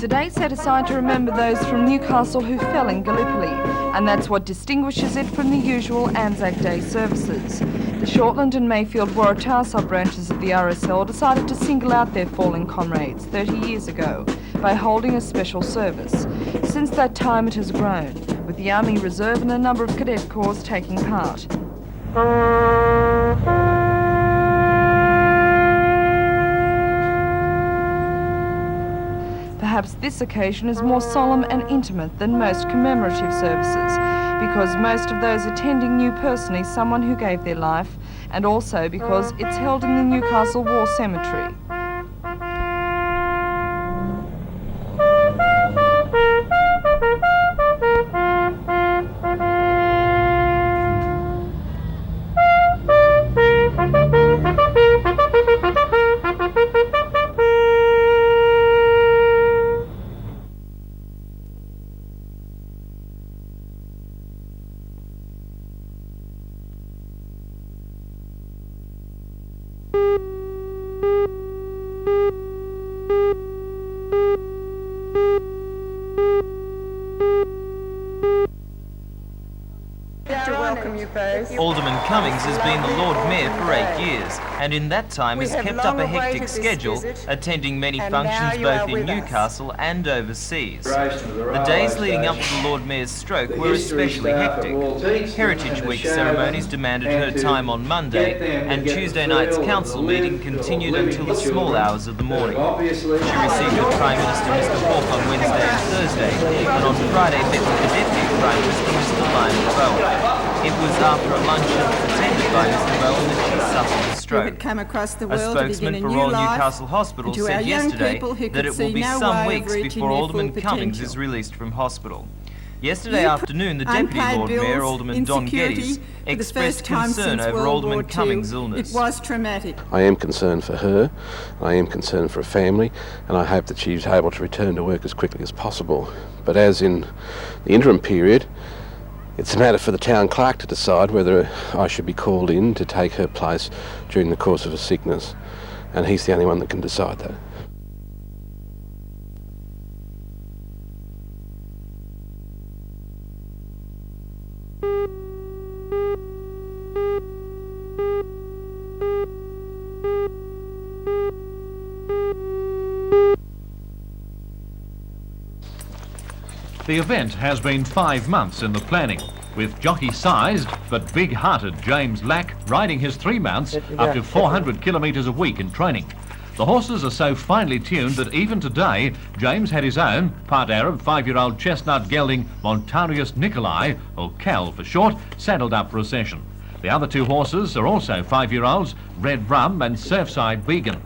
day set aside to remember those from Newcastle who fell in Gallipoli, and that's what distinguishes it from the usual Anzac Day services. The Shortland and Mayfield Waratah sub-branches of the RSL decided to single out their fallen comrades 30 years ago by holding a special service. Since that time it has grown, with the Army Reserve and a number of cadet corps taking part. Perhaps this occasion is more solemn and intimate than most commemorative services, because most of those attending knew personally someone who gave their life, and also because it's held in the Newcastle War Cemetery. Alderman Cummings has been the Lord Mayor for 8 years, and in that time has kept up a hectic schedule, attending many functions both in Newcastle and overseas. The days leading up to the Lord Mayor's stroke were especially hectic. Heritage Week ceremonies demanded her time on Monday, and Tuesday night's council meeting continued until the small hours of the morning. She received her Prime Minister Mr Hawke on Wednesday and Thursday, and on Friday met with the Deputy Prime Minister Mr Lionel Bowen. It was after a luncheon attended by Mr Bowen that she suffered a stroke. A spokesman for Royal Newcastle Hospital said yesterday that it will be some weeks before Alderman Cummings is released from hospital. Yesterday afternoon, the Deputy Lord Mayor, Alderman Don Geddes, expressed concern over Alderman Cummings' illness. It was traumatic. I am concerned for her, I am concerned for her family, and I hope that she's able to return to work as quickly as possible. But as in the interim period, it's a matter for the town clerk to decide whether I should be called in to take her place during the course of her sickness, and he's the only one that can decide that. The event has been 5 months in the planning, with jockey-sized but big-hearted James Lack riding his 3 mounts up to 400 kilometres a week in training. The horses are so finely tuned that even today, James had his own, part Arab, 5-year-old chestnut gelding Montarius Nicolai, or Cal for short, saddled up for a session. The other 2 horses are also 5-year-olds, Red Rum and Surfside Beacon.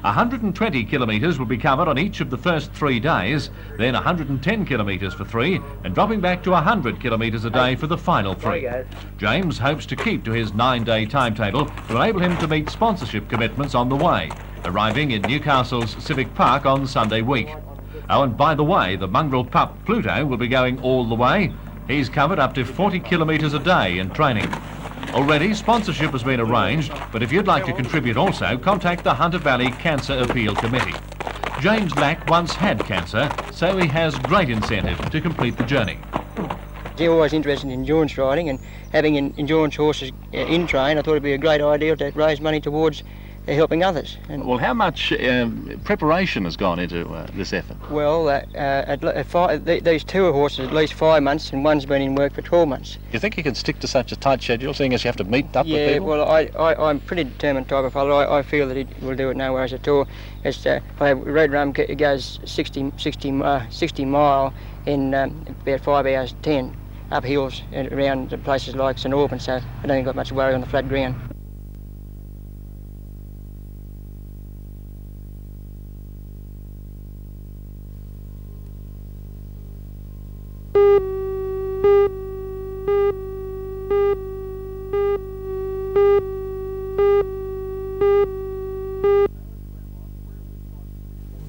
120 kilometres will be covered on each of the first 3 days, then 110 kilometres for 3, and dropping back to 100 kilometres a day for the final 3. James hopes to keep to his 9-day timetable to enable him to meet sponsorship commitments on the way, arriving in Newcastle's Civic Park on Sunday week. Oh, and by the way, the mongrel pup Pluto will be going all the way. He's covered up to 40 kilometres a day in training. Already, sponsorship has been arranged, but if you'd like to contribute also, contact the Hunter Valley Cancer Appeal Committee. James Lack once had cancer, so he has great incentive to complete the journey. I'm always interested in endurance riding, and having endurance horses in train, I thought it'd be a great idea to raise money towards helping others. Well, how much preparation has gone into this effort? Well, these 2 horses at least 5 months, and one's been in work for 12 months. You think you can stick to such a tight schedule, seeing as you have to meet up with people? Yeah, well, I'm a pretty determined type of fellow. I feel that he will do it no worries at all. Red Rum goes 60 mile in about 5 hours 10 up hills and around places like St Albans, so I don't think I've got much worry on the flat ground.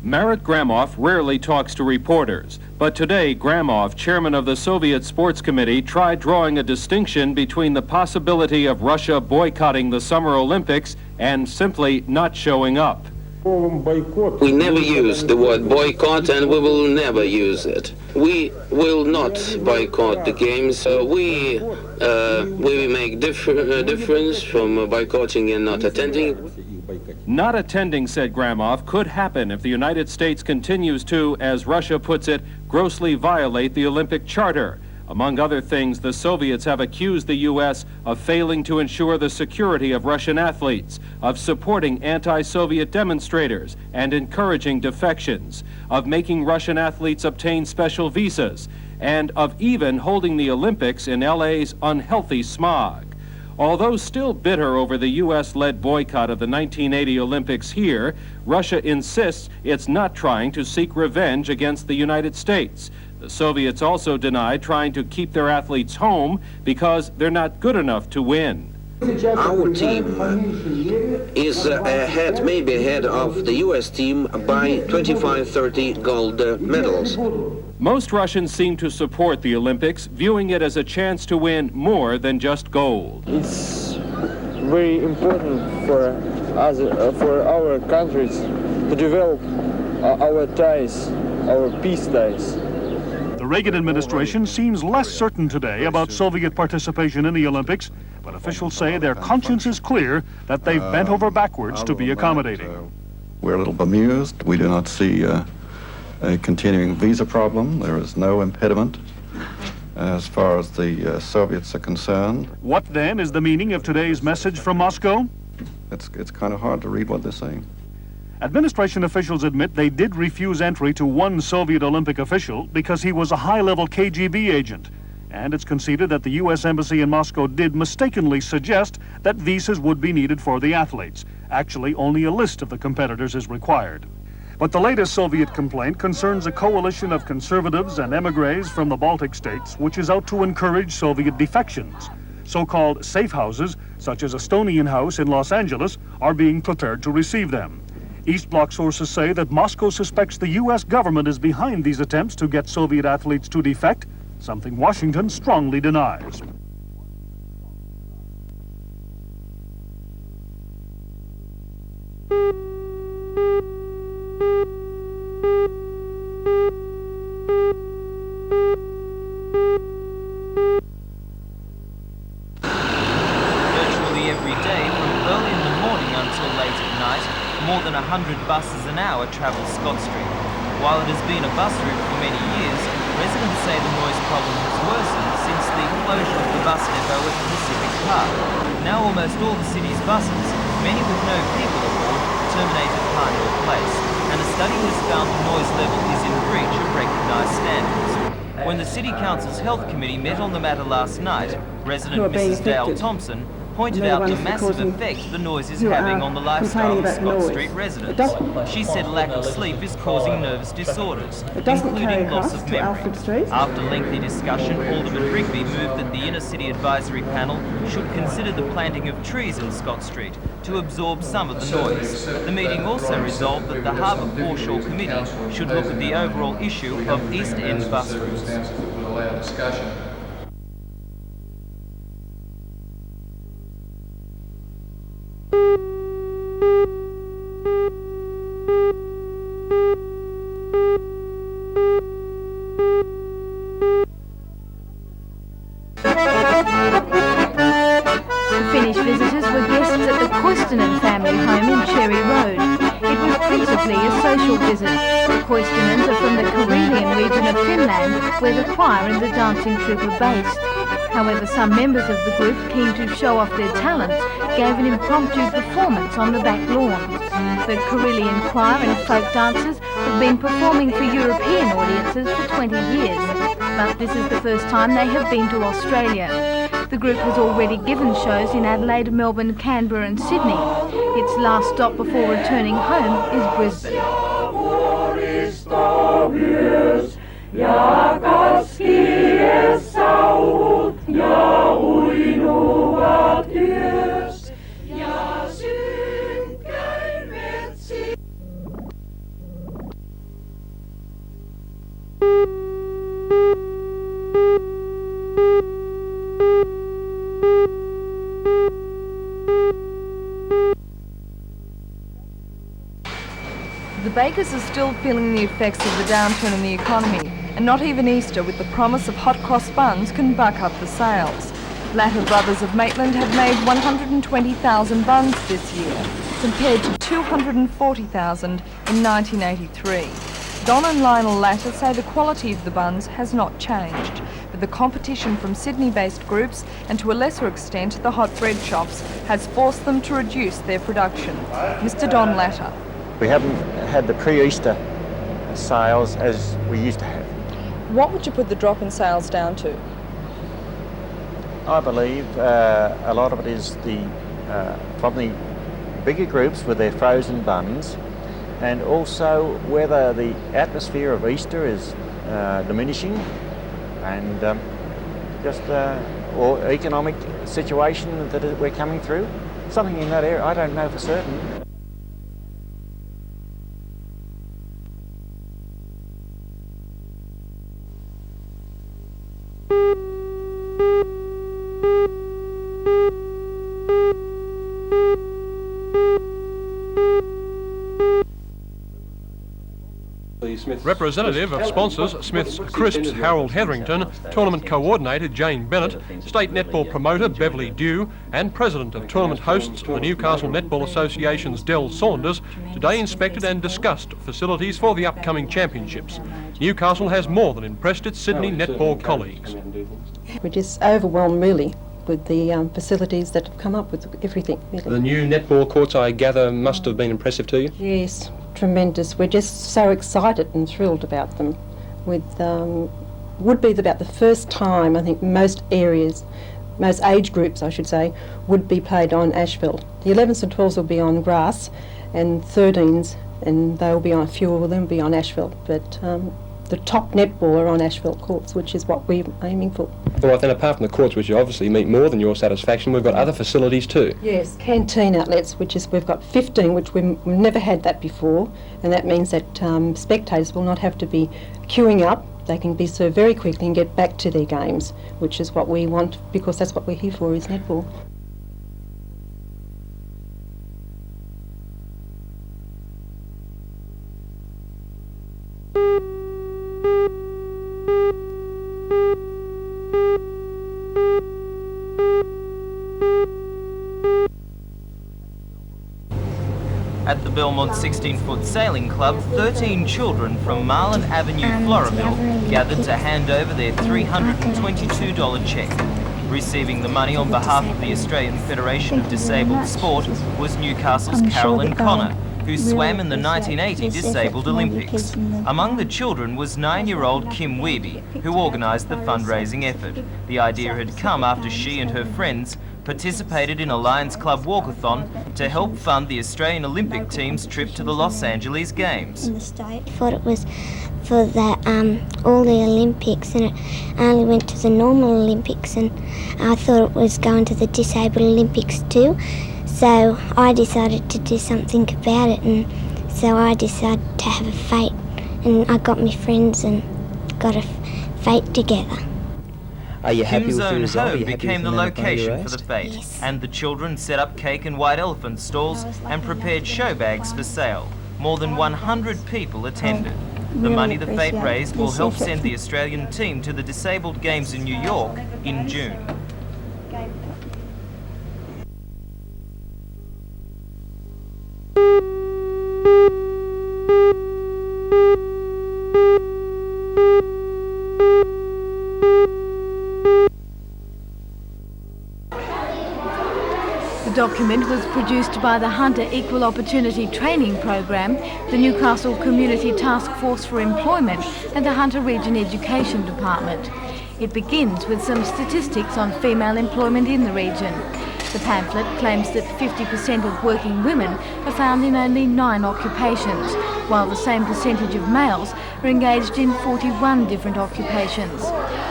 Marat Gramov rarely talks to reporters, but today Gramov, chairman of the Soviet Sports Committee, tried drawing a distinction between the possibility of Russia boycotting the Summer Olympics and simply not showing up. We never use the word boycott, and we will never use it. We will not boycott the games. We make difference from boycotting and not attending. Not attending, said Gramoff, could happen if the United States continues to, as Russia puts it, grossly violate the Olympic Charter. Among other things, the Soviets have accused the U.S. of failing to ensure the security of Russian athletes, of supporting anti-Soviet demonstrators and encouraging defections, of making Russian athletes obtain special visas, and of even holding the Olympics in LA's unhealthy smog. Although still bitter over the U.S.-led boycott of the 1980 Olympics here, Russia insists it's not trying to seek revenge against the United States. The Soviets also deny trying to keep their athletes home because they're not good enough to win. Our team is maybe ahead of the U.S. team by 25-30 gold medals. Most Russians seem to support the Olympics, viewing it as a chance to win more than just gold. It's very important for us, for our countries, to develop our ties, our peace ties. The Reagan administration seems less certain today about Soviet participation in the Olympics, but officials say their conscience is clear that they've bent over backwards to be accommodating. We're a little bemused. We do not see a continuing visa problem. There is no impediment as far as the Soviets are concerned. What then is the meaning of today's message from Moscow? It's kind of hard to read what they're saying. Administration officials admit they did refuse entry to one Soviet Olympic official because he was a high-level KGB agent. And it's conceded that the U.S. Embassy in Moscow did mistakenly suggest that visas would be needed for the athletes. Actually, only a list of the competitors is required. But the latest Soviet complaint concerns a coalition of conservatives and emigres from the Baltic states, which is out to encourage Soviet defections. So-called safe houses, such as Estonian House in Los Angeles, are being prepared to receive them. East Bloc sources say that Moscow suspects the U.S. government is behind these attempts to get Soviet athletes to defect, something Washington strongly denies. Virtually every day, from early in the morning until late at night, more than 100 buses an hour travel Scott Street. While it has been a bus route for many years, residents say the noise problem has worsened since the closure of the bus depot at Pacific Park. Now almost all the city's buses, many with no people aboard, terminate at Parnell Place, and a study has found the noise level is in breach of recognised standards. When the City Council's Health Committee met on the matter last night, resident Mrs. Dale Thompson pointed out the massive effect the noise is having on the lifestyle of Scott Street residents. She said lack of sleep is causing nervous disorders, including loss of memory. After lengthy discussion, Alderman Rigby moved that the Inner City Advisory Panel should consider the planting of trees in Scott Street to absorb some of the noise. The meeting also resolved that the Harbour Foreshore Committee should look at the overall issue of East End bus routes. Finnish visitors were guests at the Koistinen family home in Cherry Road. It was principally a social visit. The Koistinens are from the Karelian region of Finland, where the choir and the dancing troupe are based. However, some members of the group, keen to show off their talents, gave an impromptu performance on the back lawn. The Karelian choir and folk dancers have been performing for European audiences for 20 years, but this is the first time they have been to Australia. The group has already given shows in Adelaide, Melbourne, Canberra and Sydney. Its last stop before returning home is Brisbane. The bakers are still feeling the effects of the downturn in the economy, and not even Easter with the promise of hot cross buns can buck up the sales. Latter Brothers of Maitland have made 120,000 buns this year, compared to 240,000 in 1983. Don and Lionel Latter say the quality of the buns has not changed, but the competition from Sydney-based groups and to a lesser extent the hot bread shops has forced them to reduce their production. Mr. Don Latter. We haven't had the pre-Easter sales as we used to have. What would you put the drop in sales down to? I believe a lot of it is from the bigger groups with their frozen buns, and also whether the atmosphere of Easter is diminishing, and or economic situation that we're coming through. Something in that area, I don't know for certain. Representative of sponsors Smith's Crisps Harold Hetherington, tournament coordinator Jane Bennett, state netball promoter Beverly Dew and president of tournament hosts the Newcastle Netball Association's Del Saunders today inspected and discussed facilities for the upcoming championships. Newcastle has more than impressed its Sydney netball colleagues. We're just overwhelmed really with the facilities that have come up with everything. Really. The new netball courts, I gather, must have been impressive to you? Yes, tremendous. We're just so excited and thrilled about them. Would be about the first time I think most age groups I should say, would be played on asphalt. The 11s and 12s will be on grass, and 13s, and they'll be on, a few of them will be on asphalt, but the top netball are on asphalt courts, which is what we're aiming for. All right, then apart from the courts, which obviously meet more than your satisfaction, we've got other facilities too. Yes, canteen outlets, which is, we've got 15, which we've never had that before, and that means that spectators will not have to be queuing up. They can be served very quickly and get back to their games, which is what we want, because that's what we're here for, is netball. At the Belmont 16-foot sailing club, 13 children from Marlin Avenue, Floraville, gathered to hand over their $322 cheque. Receiving the money on behalf of the Australian Federation of Disabled Sport was Newcastle's Carolyn Connor, who swam in the 1980 Disabled Olympics. Among the children was 9-year-old Kim Weeby, who organised the fundraising effort. The idea had come after she and her friends participated in a Lions Club walkathon to help fund the Australian Olympic team's trip to the Los Angeles Games. In the state, I thought it was for all the Olympics, and it only went to the normal Olympics, and I thought it was going to the Disabled Olympics too. So I decided to do something about it, and so I decided to have a fete, and I got my friends and got a fete together. Are you happy Kim's with the own result? home became the location for the fete, Yes. and the children set up cake and white elephant stalls and prepared show bags for sale. More than 100 people attended. The money the fete raised will help send the Australian team to the Disabled Games in New York in June. The document was produced by the Hunter Equal Opportunity Training Program, the Newcastle Community Task Force for Employment and the Hunter Region Education Department. It begins with some statistics on female employment in the region. The pamphlet claims that 50% of working women are found in only 9 occupations, while the same percentage of males are engaged in 41 different occupations.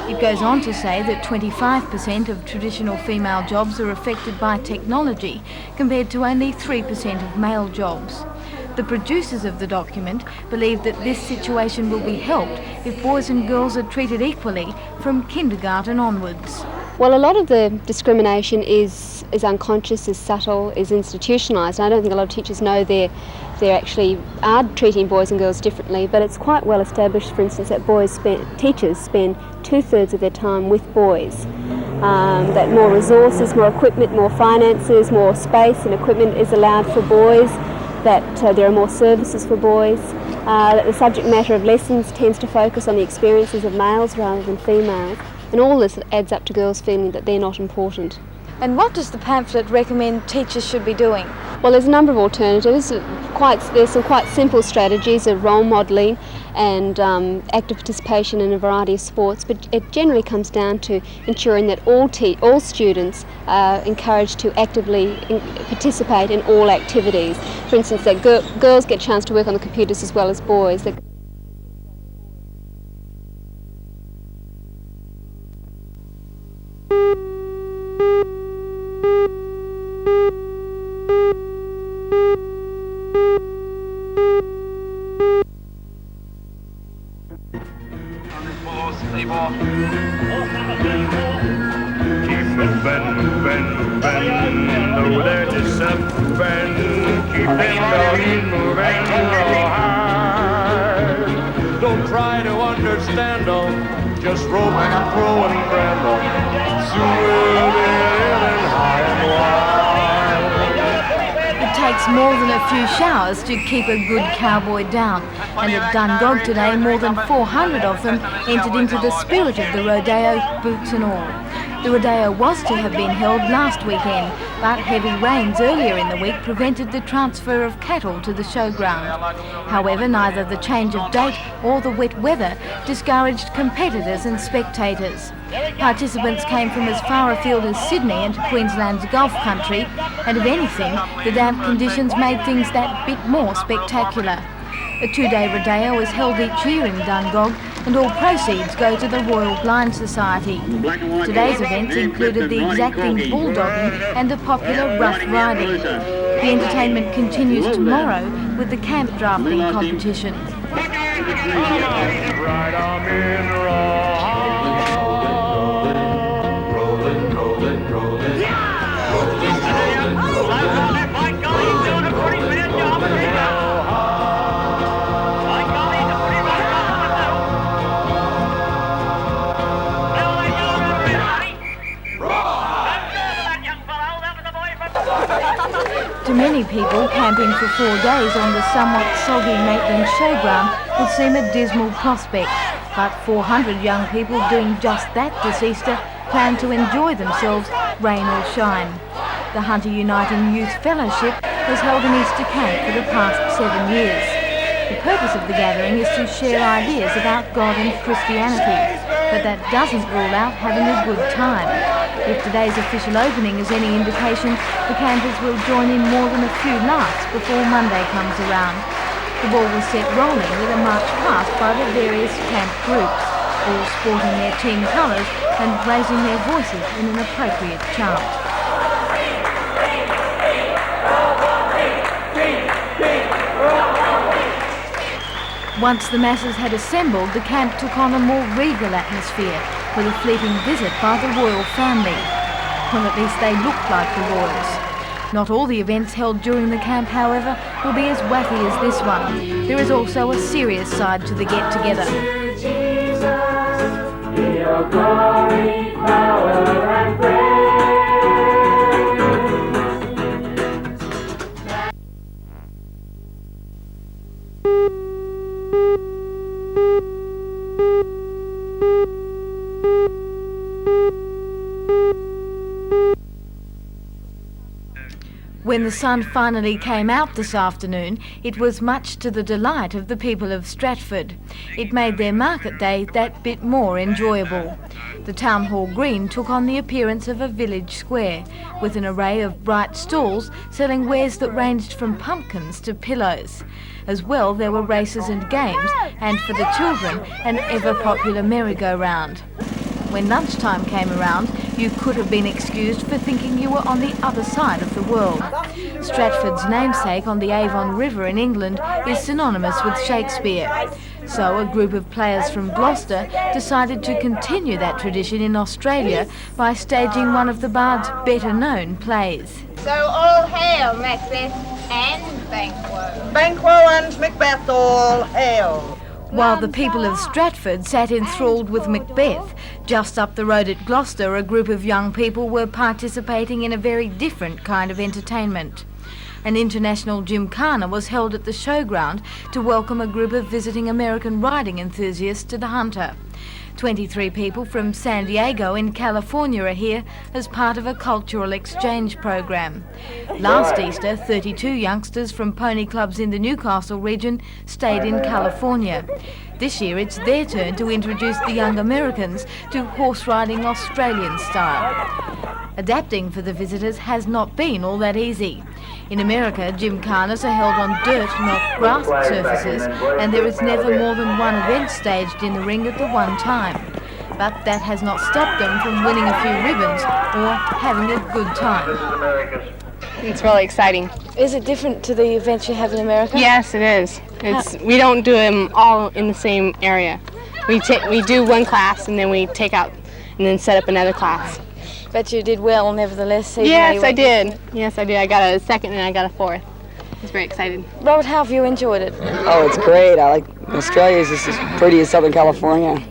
It goes on to say that 25% of traditional female jobs are affected by technology, compared to only 3% of male jobs. The producers of the document believe that this situation will be helped if boys and girls are treated equally from kindergarten onwards. Well, a lot of the discrimination is unconscious, is subtle, is institutionalised. I don't think a lot of teachers know they actually are treating boys and girls differently, but it's quite well established, for instance, that teachers spend 2/3 of their time with boys. That more resources, more equipment, more finances, more space and equipment is allowed for boys, that there are more services for boys, that the subject matter of lessons tends to focus on the experiences of males rather than females, and all this adds up to girls feeling that they're not important. And what does the pamphlet recommend teachers should be doing? Well, there's a number of alternatives. There's some quite simple strategies of role modelling and active participation in a variety of sports, but it generally comes down to ensuring that all students are encouraged to actively participate in all activities. For instance, that girls get a chance to work on the computers as well as boys. Don't try to understand them, just rope and throw and brand them. Soon we'll be living high and wild. It takes more than a few showers to keep a good cowboy down, and at Dungog today more than 400 of them entered into the spirit of the rodeo, boots and all. The rodeo was to have been held last weekend, but heavy rains earlier in the week prevented the transfer of cattle to the showground. However, neither the change of date or the wet weather discouraged competitors and spectators. Participants came from as far afield as Sydney and Queensland's Gulf country, and if anything, the damp conditions made things that bit more spectacular. A 2-day rodeo is held each year in Dungog, and all proceeds go to the Royal Blind Society. Today's events included the exacting bulldogging and the popular rough riding. The entertainment continues tomorrow with the camp drafting competition. To many people, camping for 4 days on the somewhat soggy Maitland showground would seem a dismal prospect, but 400 young people doing just that this Easter plan to enjoy themselves, rain or shine. The Hunter Uniting Youth Fellowship has held an Easter camp for the past 7 years. The purpose of the gathering is to share ideas about God and Christianity, but that doesn't rule out having a good time. If today's official opening is any indication, the campers will join in more than a few laughs before Monday comes around. The ball was set rolling with a march past by the various camp groups, all sporting their team colours and raising their voices in an appropriate chant. Once the masses had assembled, the camp took on a more regal atmosphere, with a fleeting visit by the royal family. Well, at least they looked like the royals. Not all the events held during the camp, however, will be as wacky as this one. There is also a serious side to the get-together. When the sun finally came out this afternoon, it was much to the delight of the people of Stratford. It made their market day that bit more enjoyable. The Town Hall Green took on the appearance of a village square, with an array of bright stalls selling wares that ranged from pumpkins to pillows. As well, there were races and games, and for the children, an ever-popular merry-go-round. When lunchtime came around, you could have been excused for thinking you were on the other side of the world. Stratford's namesake on the Avon River in England is synonymous with Shakespeare. So a group of players from Gloucester decided to continue that tradition in Australia by staging one of the Bard's better-known plays. So all hail Macbeth and Banquo. Banquo and Macbeth, all hail. While the people of Stratford sat enthralled with Macbeth, just up the road at Gloucester, a group of young people were participating in a very different kind of entertainment. An international gymkhana was held at the showground to welcome a group of visiting American riding enthusiasts to the Hunter. 23 people from San Diego in California are here as part of a cultural exchange program. Last Easter, 32 youngsters from pony clubs in the Newcastle region stayed in California. This year it's their turn to introduce the young Americans to horse riding Australian style. Adapting for the visitors has not been all that easy. In America, gymkhanas are held on dirt, not grass surfaces, and there is never more than one event staged in the ring at the one time. But that has not stopped them from winning a few ribbons or having a good time. It's really exciting. Is it different to the events you have in America? Yes, it is. We don't do them all in the same area. We do one class and then we take out and then set up another class. But you did well, nevertheless. Yes, I did. Yes, I did. I got a second and I got a fourth. I was very excited. Robert, how have you enjoyed it? Oh, it's great. I like Australia is just as pretty as Southern California.